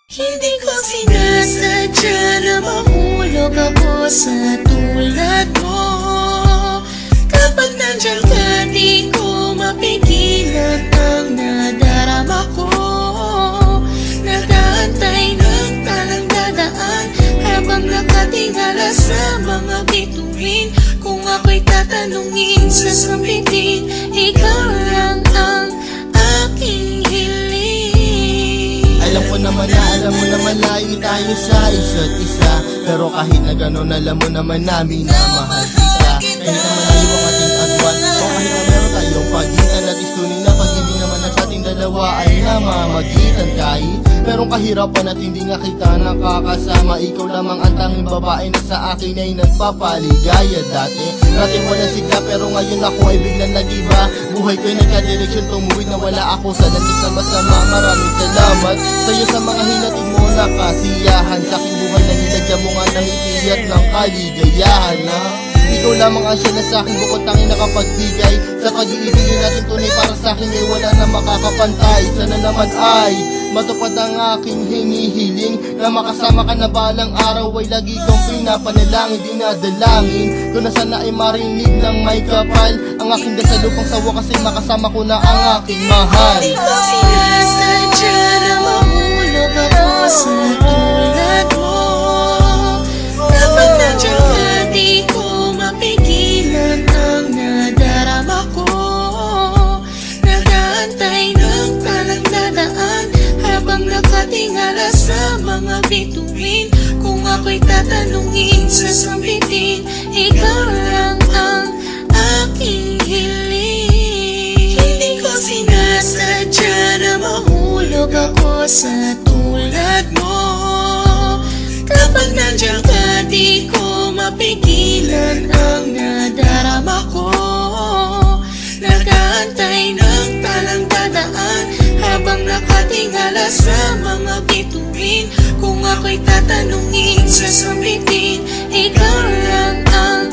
Hindi ko sinasadya na mahulog ako sa tulad mo. Kapag nandiyan ka, di ko mapigilan ang nadarama ko. Nag-aantay ng talang dadaan habang nakatingala sa mga bituin. Kung ako'y tatanungin, sasabihin, ikaw lang ang aking hiling. Alam ko naman na, alam mo naman layo tayo sa isa't isa. Pero kahit na gano'n, alam mo naman namin na mahal kita. Kahit na malayo ang ating agwan, o kahit na meron tayong pagitan, at istunin na pag-ibig naman na sa ating dalawa ay namamagitan. Kahit merong kahirapan at hindi nga kita nakakasama, ikaw lamang ang tanging babae na sa akin ay nagpapaligaya. Dati wala sigla, pero ngayon ako ay biglang nag-iba. Buhay ko'y nagka-direksyon, tumuwid na wala ako sa landas na masama. Maraming salamat sa'yo sa mga hinatid mo na kasiyahan. Sa aking buhay na nilagyan mo nga ng ngiti at ng kaligayahan, ha? Ikaw lamang ang siya na sa'kin bukod tanging nakapagbigay. Sa pag-iibigin natin tunay para sa'kin ay wala na makakapantay. Sana naman ay matupad ang aking hinihiling, na makasama ka na balang araw ay lagi kong pinapanalangin. Dinadalangin ko na sana ay marinig ng may kapal ang aking dasal upang sa wakas ay makasama ko na ang aking mahal. Hindi ko sinasadya na mahulog ako sa tulad mo. Kapag nandiyan ka, di ko mapigilan ang nadarama ko. Nag-aantay ng talang dadaan habang nakatingala sa mga bituin. Kung ako'y tatanungin, sasabihin, ikaw lang ang aking hiling. Hindi ko sinasadya na mahulog ako sa tulad mo. Kapag nandiyan ka, di ko mapigilan ang nadarama ko. Nag-aantay ng talang dadaan habang nakatingala sa mga bituin. Kung ako'y tatanungin, sasabihin, ikaw lang ang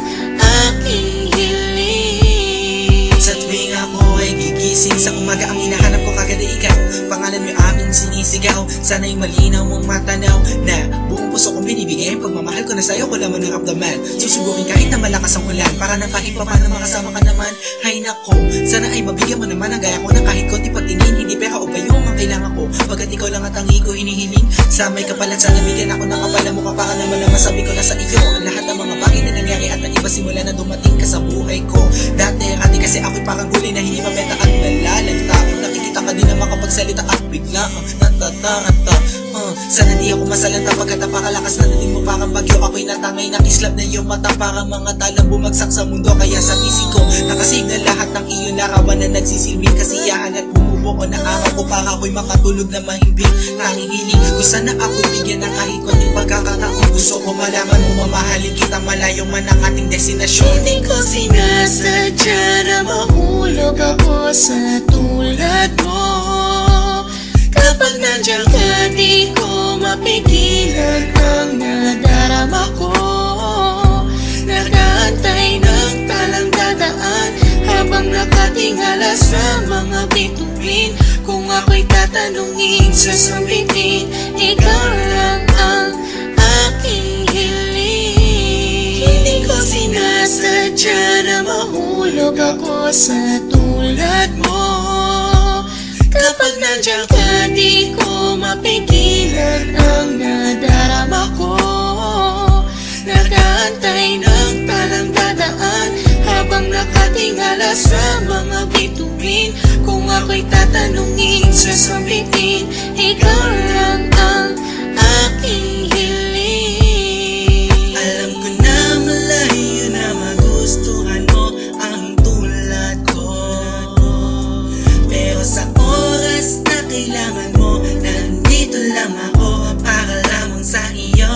aking hiling. Sa tuwing ako ay gigising sa umaga, ang hinahanap ko kagad ay ikaw. Pangalan mo aming sinisigaw, sana'y malinaw mong matanaw na buong puso kong binibigay ang pagmamahal ko na sa'yo ko lamang naramdaman. Susubukin kahit na malakas ang ulan para na kahit pa paano makasama ka naman. Hay nako, sana ay mabigyan mo naman ang gaya ko na kahit konti pagtingin, hindi pera o bayong ang kailangan ko. Pagkat ikaw lang at ang ko hinihiling, sa may kapalan sana bigyan ako ng kapala mo. Kapaka naman na masabi ko na sa iyo ang lahat ng mga bagay na nangyari at nag-iba simula na dumating ka sa buhay ko. Dati kasi ako'y parang gulay na hindi mabenta at nalalanta. Nakikita ka din na makapagsalita at bigla natataranta. Sana di ako masalanta pagkat napakalakas na dating mo parang bagyo. Ako'y natangay na kislap na iyong mata parang mga talang bumagsak sa mundo. Kaya sa isip ko nakasignal lahat ng iyong larawan na nagsisilbing kasiyahan at bumubuo na araw ko para ako'y makatulog na mahimbing. Tanging hiling ko sana ako'y bigyan ng kahit konting pagkakataon. Gusto ko malaman mo mamahalin kita malayo man ang ating destinasyon. Hindi ko sinasadya na mahulog ako sa tulad mo. Kapag nandiyan ka, di ko mapigilan ang nadarama ko. Nag-aantay ng talang dadaan habang nakatingala sa mga bituin. Kung ako'y tatanungin, sasabihin, ikaw lang ang aking hiling. Hindi ko sinasadya na mahulog ako sa tulad mo. Kapag nandiyan ka, di ko mapigilan ang nadarama ko. Nag-aantay ng talang dadaan habang nakatingala sa mga bituin. Kung ako'y tatanungin, sasabihin, ikaw lang ang aking hiling. Alam ko na malayo na magustuhan mo ang tulad ko, pero sa oras na kailangan mo, nandito lang ako para lamang sa iyo.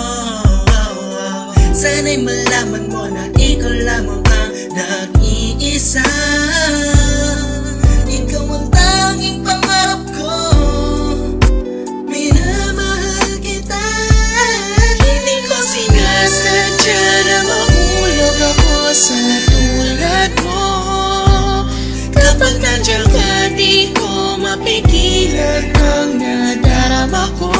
Sana'y malaman mo na ikaw lamang ang nag-iisa. Ikaw ang tanging pangarap ko, minamahal kita. Hindi ko sinasadya na mahulog ako sa tulad mo. Kapag nandiyan ka, di ko mapigilan ang nadarama ko.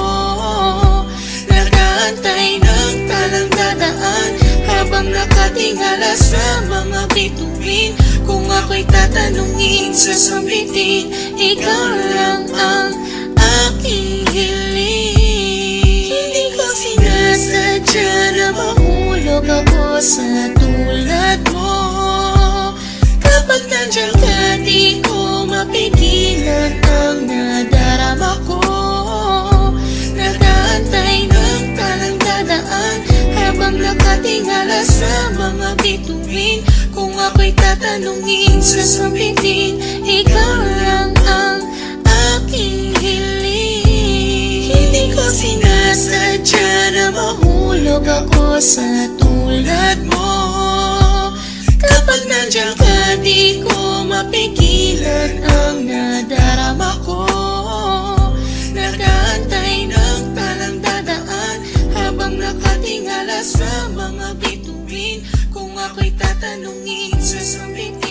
nakatingala sa mga bituin. Kung ako'y tatanungin, sasabitin, ikaw lang ang aking hiling. Hindi ko sinasadya na mahulog ako sa tulad mo. Kapag nandiyan ka, di ko mapigilan ang nadarama ko. Nag-aantay ng talang dadaan habang nakatingala sa mga bituin. Kung ako'y tatanungin, sasabitin, ikaw lang ang aking hiling. Hindi ko sinasadya na mahulog ako sa tulad mo. Kapag nandiyan ka, di ko mapigilan ang nadarama ko. Nag-aantay ng talang dadaan habang nakatingala sa mga bituin. Kung ako'y tatanungin, sasabitin,